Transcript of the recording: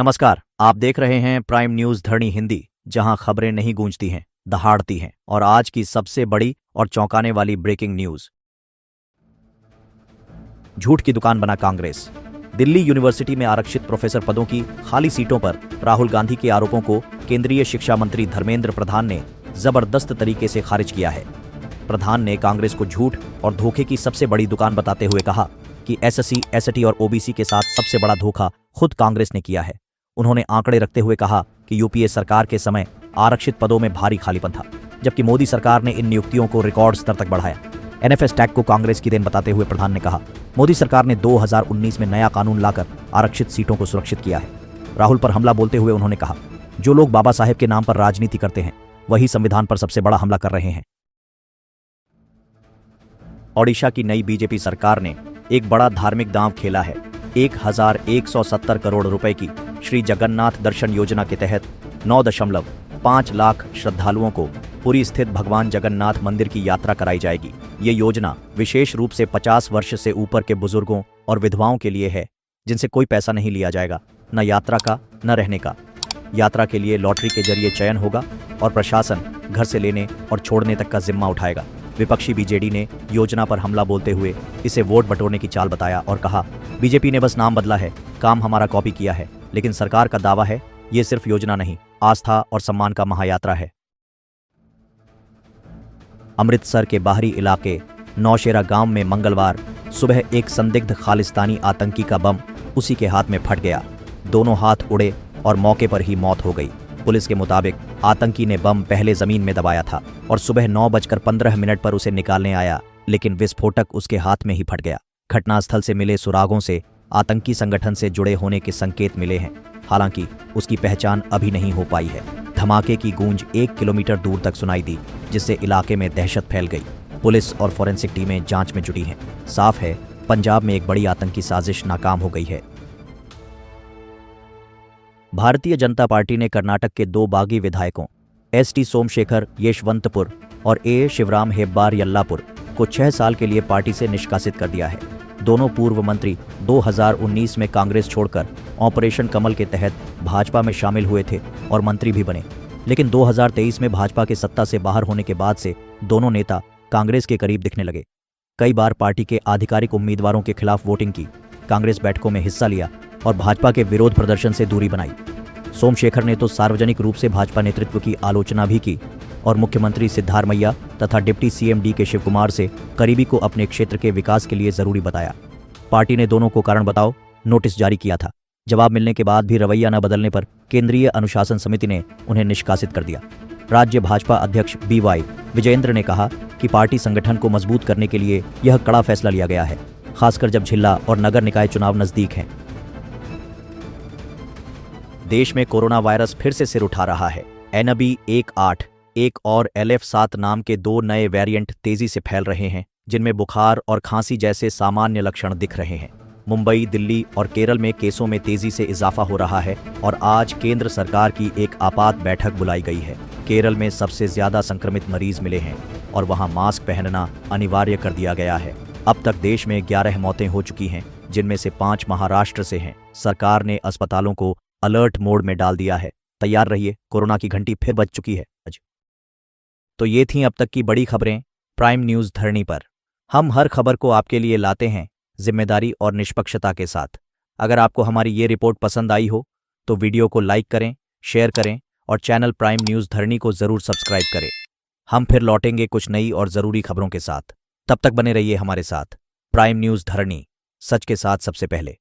नमस्कार, आप देख रहे हैं प्राइम न्यूज धरणी हिंदी, जहां खबरें नहीं गूंजती हैं, दहाड़ती हैं। और आज की सबसे बड़ी और चौंकाने वाली ब्रेकिंग न्यूज। झूठ की दुकान बना कांग्रेस। दिल्ली यूनिवर्सिटी में आरक्षित प्रोफेसर पदों की खाली सीटों पर राहुल गांधी के आरोपों को केंद्रीय शिक्षा मंत्री धर्मेंद्र प्रधान ने जबरदस्त तरीके से खारिज किया है। प्रधान ने कांग्रेस को झूठ और धोखे की सबसे बड़ी दुकान बताते हुए कहा कि एसएससी, एसटी और ओबीसी के साथ सबसे बड़ा धोखा खुद कांग्रेस ने किया है। उन्होंने आंकड़े रखते हुए कहा कि यूपीए सरकार के समय आरक्षित पदों में भारी खालीपन था, जबकि मोदी सरकार ने इन नियुक्तियों को रिकॉर्ड स्तर तक बढ़ाया। एनएफएस टैग को कांग्रेस की देन बताते हुए प्रधान ने कहा, मोदी सरकार ने 2019 में नया कानून लाकर आरक्षित सीटों को सुरक्षित किया है। राहुल पर हमला बोलते हुए उन्होंने कहा, जो लोग बाबा साहेब के नाम पर राजनीति करते हैं वही संविधान पर सबसे बड़ा हमला कर रहे हैं। ओडिशा की नई बीजेपी सरकार ने एक बड़ा धार्मिक दांव खेला है। 1170 करोड़ रुपए की श्री जगन्नाथ दर्शन योजना के तहत 9.5 लाख श्रद्धालुओं को पुरी स्थित भगवान जगन्नाथ मंदिर की यात्रा कराई जाएगी। ये योजना विशेष रूप से 50 वर्ष से ऊपर के बुजुर्गों और विधवाओं के लिए है, जिनसे कोई पैसा नहीं लिया जाएगा, न यात्रा का न रहने का। यात्रा के लिए लॉटरी के जरिए चयन होगा और प्रशासन घर से लेने और छोड़ने तक का जिम्मा उठाएगा। विपक्षी बीजेडी ने योजना पर हमला बोलते हुए इसे वोट बटोरने की चाल बताया और कहा, बीजेपी ने बस नाम बदला है, काम हमारा कॉपी किया है, लेकिन सरकार का दावा है ये सिर्फ योजना नहीं, आस्था और सम्मान का महायात्रा है। अमृतसर के बाहरी इलाके नौशेरा गांव में मंगलवार सुबह एक संदिग्ध खालिस्तानी आतंकी का बम उसी के हाथ में फट गया। दोनों हाथ उड़े और मौके पर ही मौत हो गई। पुलिस के मुताबिक आतंकी ने बम पहले जमीन में दबाया था और सुबह 9:15 पर उसे निकालने आया, लेकिन विस्फोटक उसके हाथ में ही फट गया। घटनास्थल से मिले सुरागों से आतंकी संगठन से जुड़े होने के संकेत मिले हैं, हालांकि उसकी पहचान अभी नहीं हो पाई है। धमाके की गूंज 1 किलोमीटर दूर तक सुनाई दी, जिससे इलाके में दहशत फैल गई। पुलिस और फॉरेंसिक टीमें जांच में जुटी हैं। साफ है, पंजाब में एक बड़ी आतंकी साजिश नाकाम हो गई है। भारतीय जनता पार्टी ने कर्नाटक के 2 बागी विधायकों एसटी सोमशेखर यशवंतपुर और ए शिवराम हेब्बार यल्लापुर को 6 साल के लिए पार्टी से निष्कासित कर दिया है। दोनों पूर्व मंत्री 2019 में कांग्रेस छोड़कर ऑपरेशन कमल के तहत भाजपा में शामिल हुए थे और मंत्री भी बने, लेकिन 2023 में भाजपा के सत्ता से बाहर होने के बाद से दोनों नेता कांग्रेस के करीब दिखने लगे। कई बार पार्टी के आधिकारिक उम्मीदवारों के खिलाफ वोटिंग की, कांग्रेस बैठकों में हिस्सा लिया और भाजपा के विरोध प्रदर्शन से दूरी बनाई। सोमशेखर ने तो सार्वजनिक रूप से भाजपा नेतृत्व की आलोचना भी की और मुख्यमंत्री सिद्धारमैया तथा डिप्टी सीएम डी के शिवकुमार से करीबी को अपने क्षेत्र के विकास के लिए जरूरी बताया। पार्टी ने दोनों को कारण बताओ नोटिस जारी किया था। जवाब मिलने के बाद भी रवैया न बदलने पर केंद्रीय अनुशासन समिति ने उन्हें निष्कासित कर दिया। राज्य भाजपा अध्यक्ष BY विजयेंद्र ने कहा कि पार्टी संगठन को मजबूत करने के लिए यह कड़ा फैसला लिया गया है, खासकर जब जिला और नगर निकाय चुनाव नजदीक हैं। देश में कोरोना वायरस फिर से सिर उठा रहा है। NB18 एक और LF7 नाम के 2 नए वेरिएंट तेजी से फैल रहे हैं, जिनमें बुखार और खांसी जैसे सामान्य लक्षण दिख रहे हैं। मुंबई, दिल्ली और केरल में केसों में तेजी से इजाफा हो रहा है और आज केंद्र सरकार की एक आपात बैठक बुलाई गई है। केरल में सबसे ज्यादा संक्रमित मरीज मिले हैं और वहां मास्क पहनना अनिवार्य कर दिया गया है। अब तक देश में 11 मौतें हो चुकी हैं, जिनमें से 5 महाराष्ट्र से हैं। सरकार ने अस्पतालों को अलर्ट मोड में डाल दिया है। तैयार रहिए, कोरोना की घंटी फिर बज चुकी है। तो ये थीं अब तक की बड़ी खबरें प्राइम न्यूज धरणी पर। हम हर खबर को आपके लिए लाते हैं जिम्मेदारी और निष्पक्षता के साथ। अगर आपको हमारी ये रिपोर्ट पसंद आई हो तो वीडियो को लाइक करें, शेयर करें और चैनल प्राइम न्यूज धरणी को जरूर सब्सक्राइब करें। हम फिर लौटेंगे कुछ नई और जरूरी खबरों के साथ। तब तक बने रहिए हमारे साथ। प्राइम न्यूज धरणी, सच के साथ सबसे पहले।